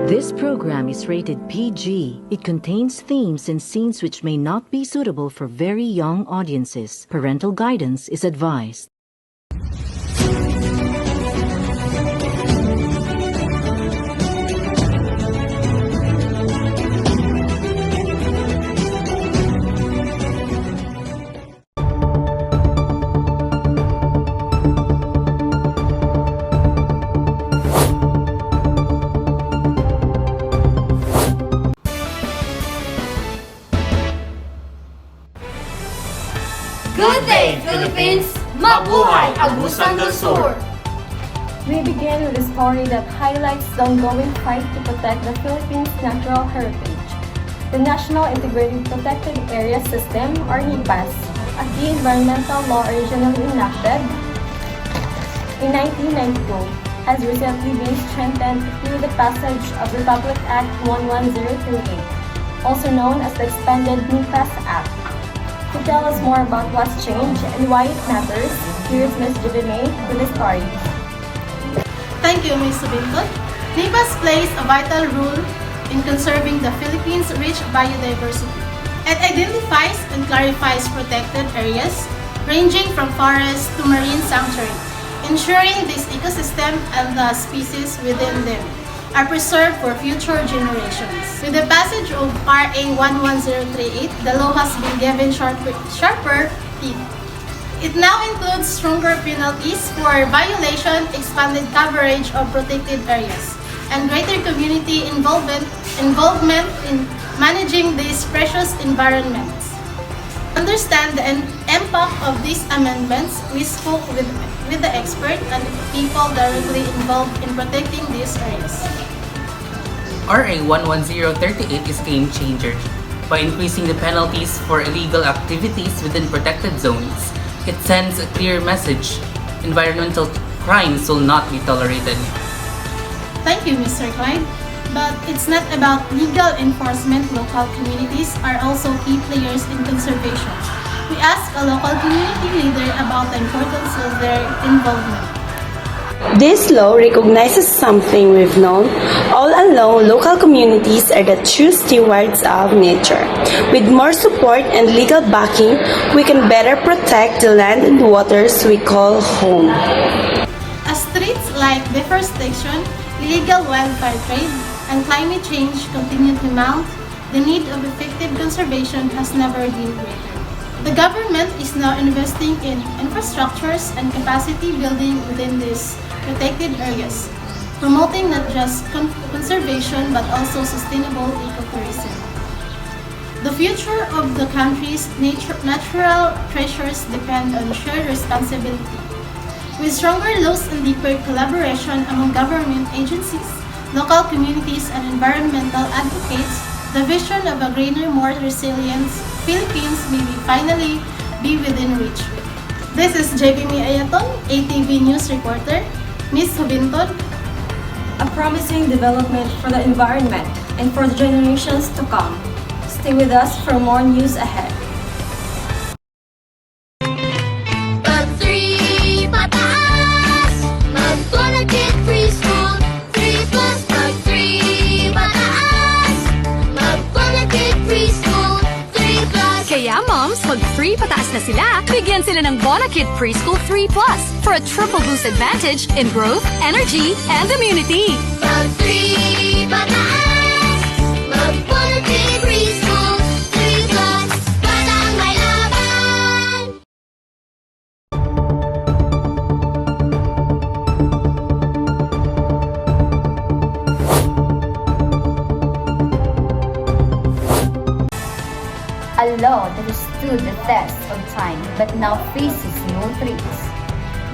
This program is rated PG. It contains themes and scenes which may not be suitable for very young audiences. Parental guidance is advised. Good day, Philippines! Mabuhay ang Busang del Sur! We begin with a story that highlights the ongoing fight to protect the Philippines' natural heritage. The National Integrated Protected Area System, or NIPAS, a key environmental law originally enacted in 1992, has recently been strengthened through the passage of Republic Act 11038, also known as the Expanded NIPAS Act. To tell us more about what's changed and why it matters, here's Ms. Jubime with the story. Thank you, Ms. Subinton. NIPAS plays a vital role in conserving the Philippines' rich biodiversity. It identifies and clarifies protected areas ranging from forests to marine sanctuary, ensuring this ecosystem and the species within them are preserved for future generations. With the passage of RA 11038, the law has been given sharper teeth. It now includes stronger penalties for violation, expanded coverage of protected areas, and greater community involvement in managing these precious environments. To understand the impact of these amendments, we spoke with the expert and people directly involved in protecting these areas. RA 11038 is game changer. By increasing the penalties for illegal activities within protected zones, it sends a clear message: environmental crimes will not be tolerated. Thank you, Mr. Clyde. But it's not about legal enforcement. Local communities are also key players in conservation. We asked a local community leader about the importance of their involvement. This law recognizes something we've known all along: local communities are the true stewards of nature. With more support and legal backing, we can better protect the land and waters we call home. As threats like deforestation, illegal wildfire trade, and climate change continue to mount, the need of effective conservation has never been greater. The government is now investing in infrastructures and capacity building within these protected areas, promoting not just conservation but also sustainable ecotourism. The future of the country's natural treasures depend on shared responsibility. With stronger laws and deeper collaboration among government agencies, local communities, and environmental advocates, the vision of a greener, more resilient Philippines may finally be within reach. This is JBM Ayaton, ATV News Reporter. Ms. Hubinton. A promising development for the environment and for the generations to come. Stay with us for more news ahead. Pag 3 pataas, mag-Bonakit Preschool 3+. Pag 3 pataas, mag-Bonakit Preschool 3+. Kaya moms, mag-3 pataas na sila, bigyan sila ng Bonakit Preschool 3+ for a triple boost advantage in growth, energy, and immunity. Pag 3 pataas, mag-Bonakit Preschool 3+. Batang may laban! A law that has stood the test of time but now faces new threats.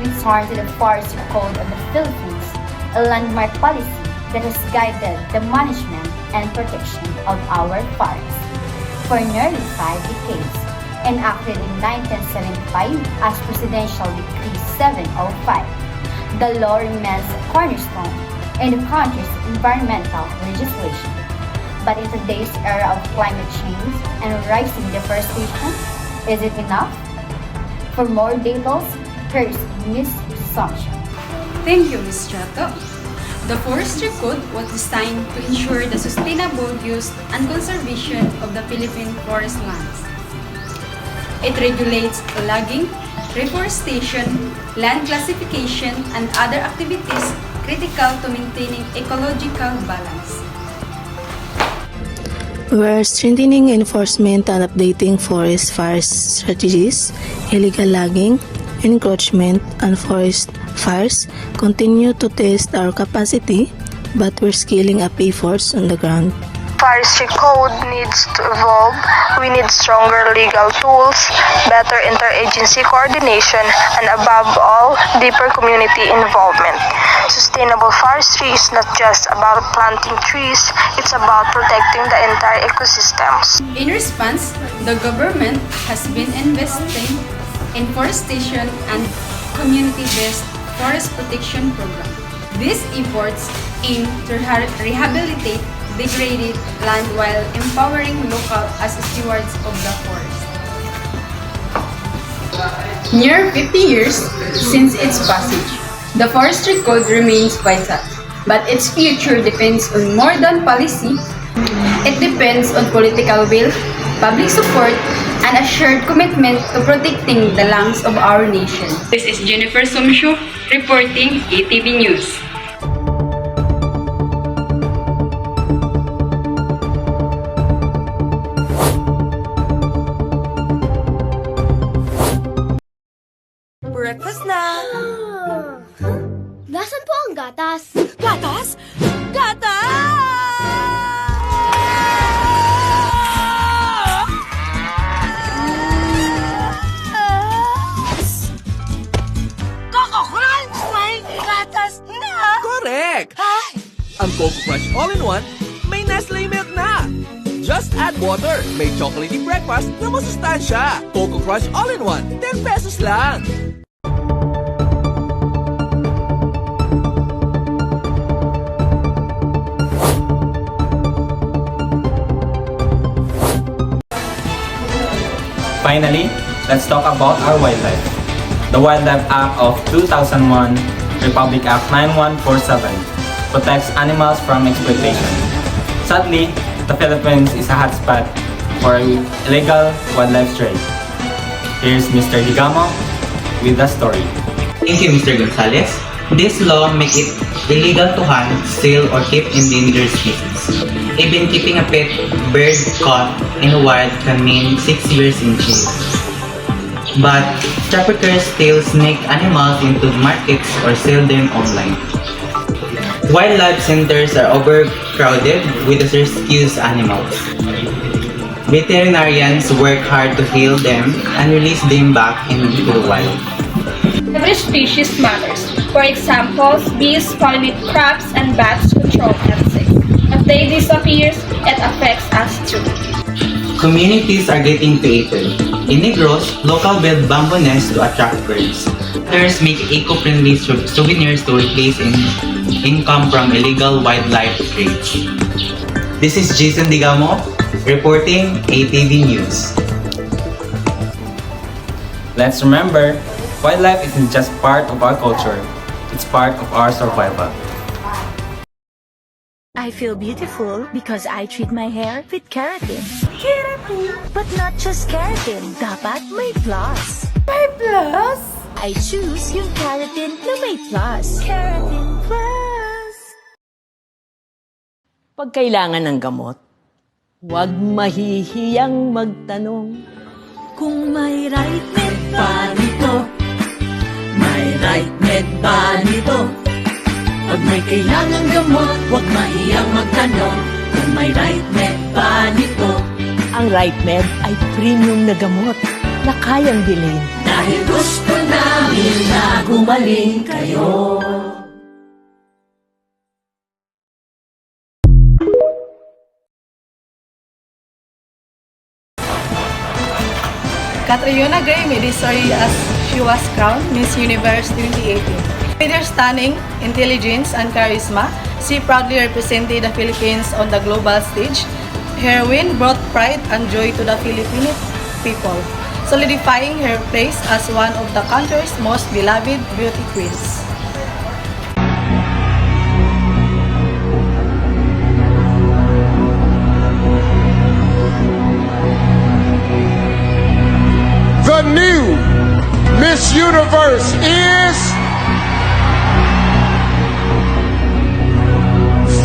We turn to the Forestry Code of the Philippines, a landmark policy that has guided the management and protection of our forests for nearly 5 decades. Enacted in 1975 as Presidential Decree 705, the law remains a cornerstone in the country's environmental legislation. But in today's era of climate change and rising deforestation, is it enough? For more details, here's Ms. Sunshine. Thank you, Ms. Chato. The Forestry Code was designed to ensure the sustainable use and conservation of the Philippine forest lands. It regulates logging, reforestation, land classification, and other activities critical to maintaining ecological balance. We're strengthening enforcement and updating forest fire strategies. Illegal logging, encroachment, and forest fires continue to test our capacity, but we're scaling up efforts on the ground. Forestry code needs to evolve. We need stronger legal tools, better interagency coordination, and above all, deeper community involvement. Sustainable forestry is not just about planting trees, it's about protecting the entire ecosystems. In response, the government has been investing in forestation and community-based forest protection program. These efforts aim to rehabilitate degraded land while empowering local as stewards of the forest. Near 50 years since its passage, the Forestry Code remains vital, but its future depends on more than policy. It depends on political will, public support, and a shared commitment to protecting the lungs of our nation. This is Jennifer Somshu reporting ATV News. Breakfast na! Nasaan po ang gatas? Gatas? Gatas! Coco Crunch! May gatas na! Correct! Ang Coco Crush All-in-One may Nestle milk na! Just add water. May chocolatey breakfast na masustansya. Coco Crush All-in-One, 10 pesos lang. Finally, let's talk about our wildlife. The Wildlife Act of 2001, Republic Act 9147, protects animals from exploitation. Sadly, the Philippines is a hotspot for illegal wildlife trade. Here's Mr. Digamo with the story. Thank you, Mr. Gonzalez. This law makes it illegal to hunt, sell, or keep endangered species. Even keeping a pet bird caught in the wild can mean 6 years in jail. But traffickers still sneak animals into markets or sell them online. Wildlife centers are overcrowded with the rescued animals. Veterinarians work hard to heal them and release them back into the wild. Every species matters. For example, bees pollinate crops and bats control insects. If they disappear, it affects us too. Communities are getting creative. In Negros, local build bamboo nests to attract birds. Others make eco-friendly souvenirs to replace income from illegal wildlife trades. This is Jason Digamo reporting ATV News. Let's remember, wildlife isn't just part of our culture, it's part of our survival. I feel beautiful because I treat my hair with keratin. Keratin? But not just keratin. Dapat may plus. May plus? I choose yung keratin na may plus. Keratin Plus. Pag kailangan ng gamot, huwag mahihiyang magtanong. Kung may right med ba nito? May right med ba nito? Pag may kailangang gamot, huwag mahiyang magtanong kung may right med ba nito. Ang right med ay premium na gamot na kayang bilhin. Dahil gusto namin na gumaling kayo. Catriona Gray made history as she was crowned Miss Universe 2018. With her stunning intelligence and charisma, she proudly represented the Philippines on the global stage. Her win brought pride and joy to the Filipino people, solidifying her place as one of the country's most beloved beauty queens. universe is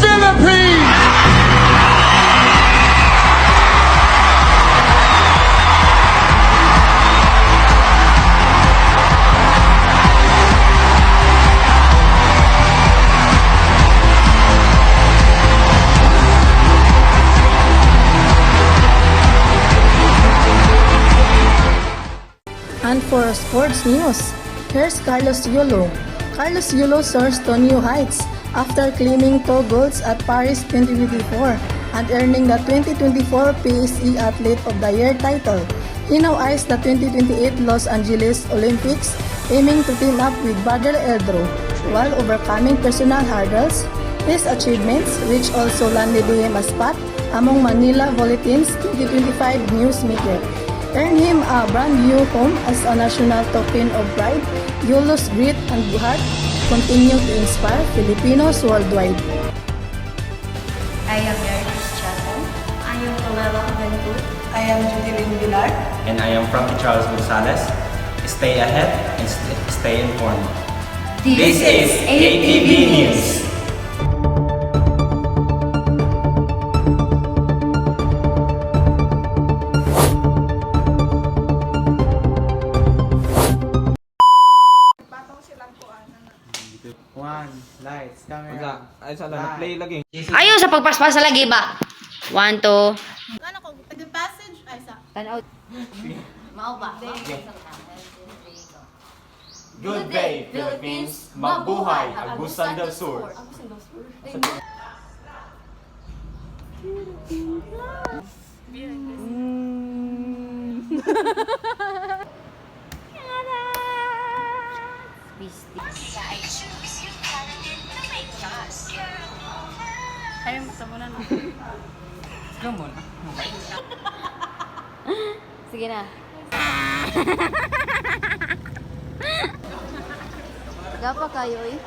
Philippines. And for sports news, here's Carlos Yulo. Carlos Yulo soars to new heights after claiming 2 golds at Paris 2024 and earning the 2024 PSE Athlete of the Year title. He now eyes the 2028 Los Angeles Olympics, aiming to team up with Badr Eldro while overcoming personal hurdles. His achievements, which also landed him a spot among Manila Bulletin's 2025 newsmaker, earned him a brand new home as a national token of pride. Yulo's grit and heart continue to inspire Filipinos worldwide. I am Yaris Chato. I am Colella Ventur. I am Judy Vilar. And I am Frankie Charles Gonzalez. Stay ahead and stay informed. This is ATV News. Lights, camera. Ay, sala, play lagi. Ayaw sa pagpaspas sa lagi ba? 1, 2. Ano ko, the passage, ay sa. Tanaw. Mao ba? Good day, Philippines! Mabuhay Agusan del Sur! Ayaw mo sa muna na. Ikaw muna. Sige na. Gapa kayo eh.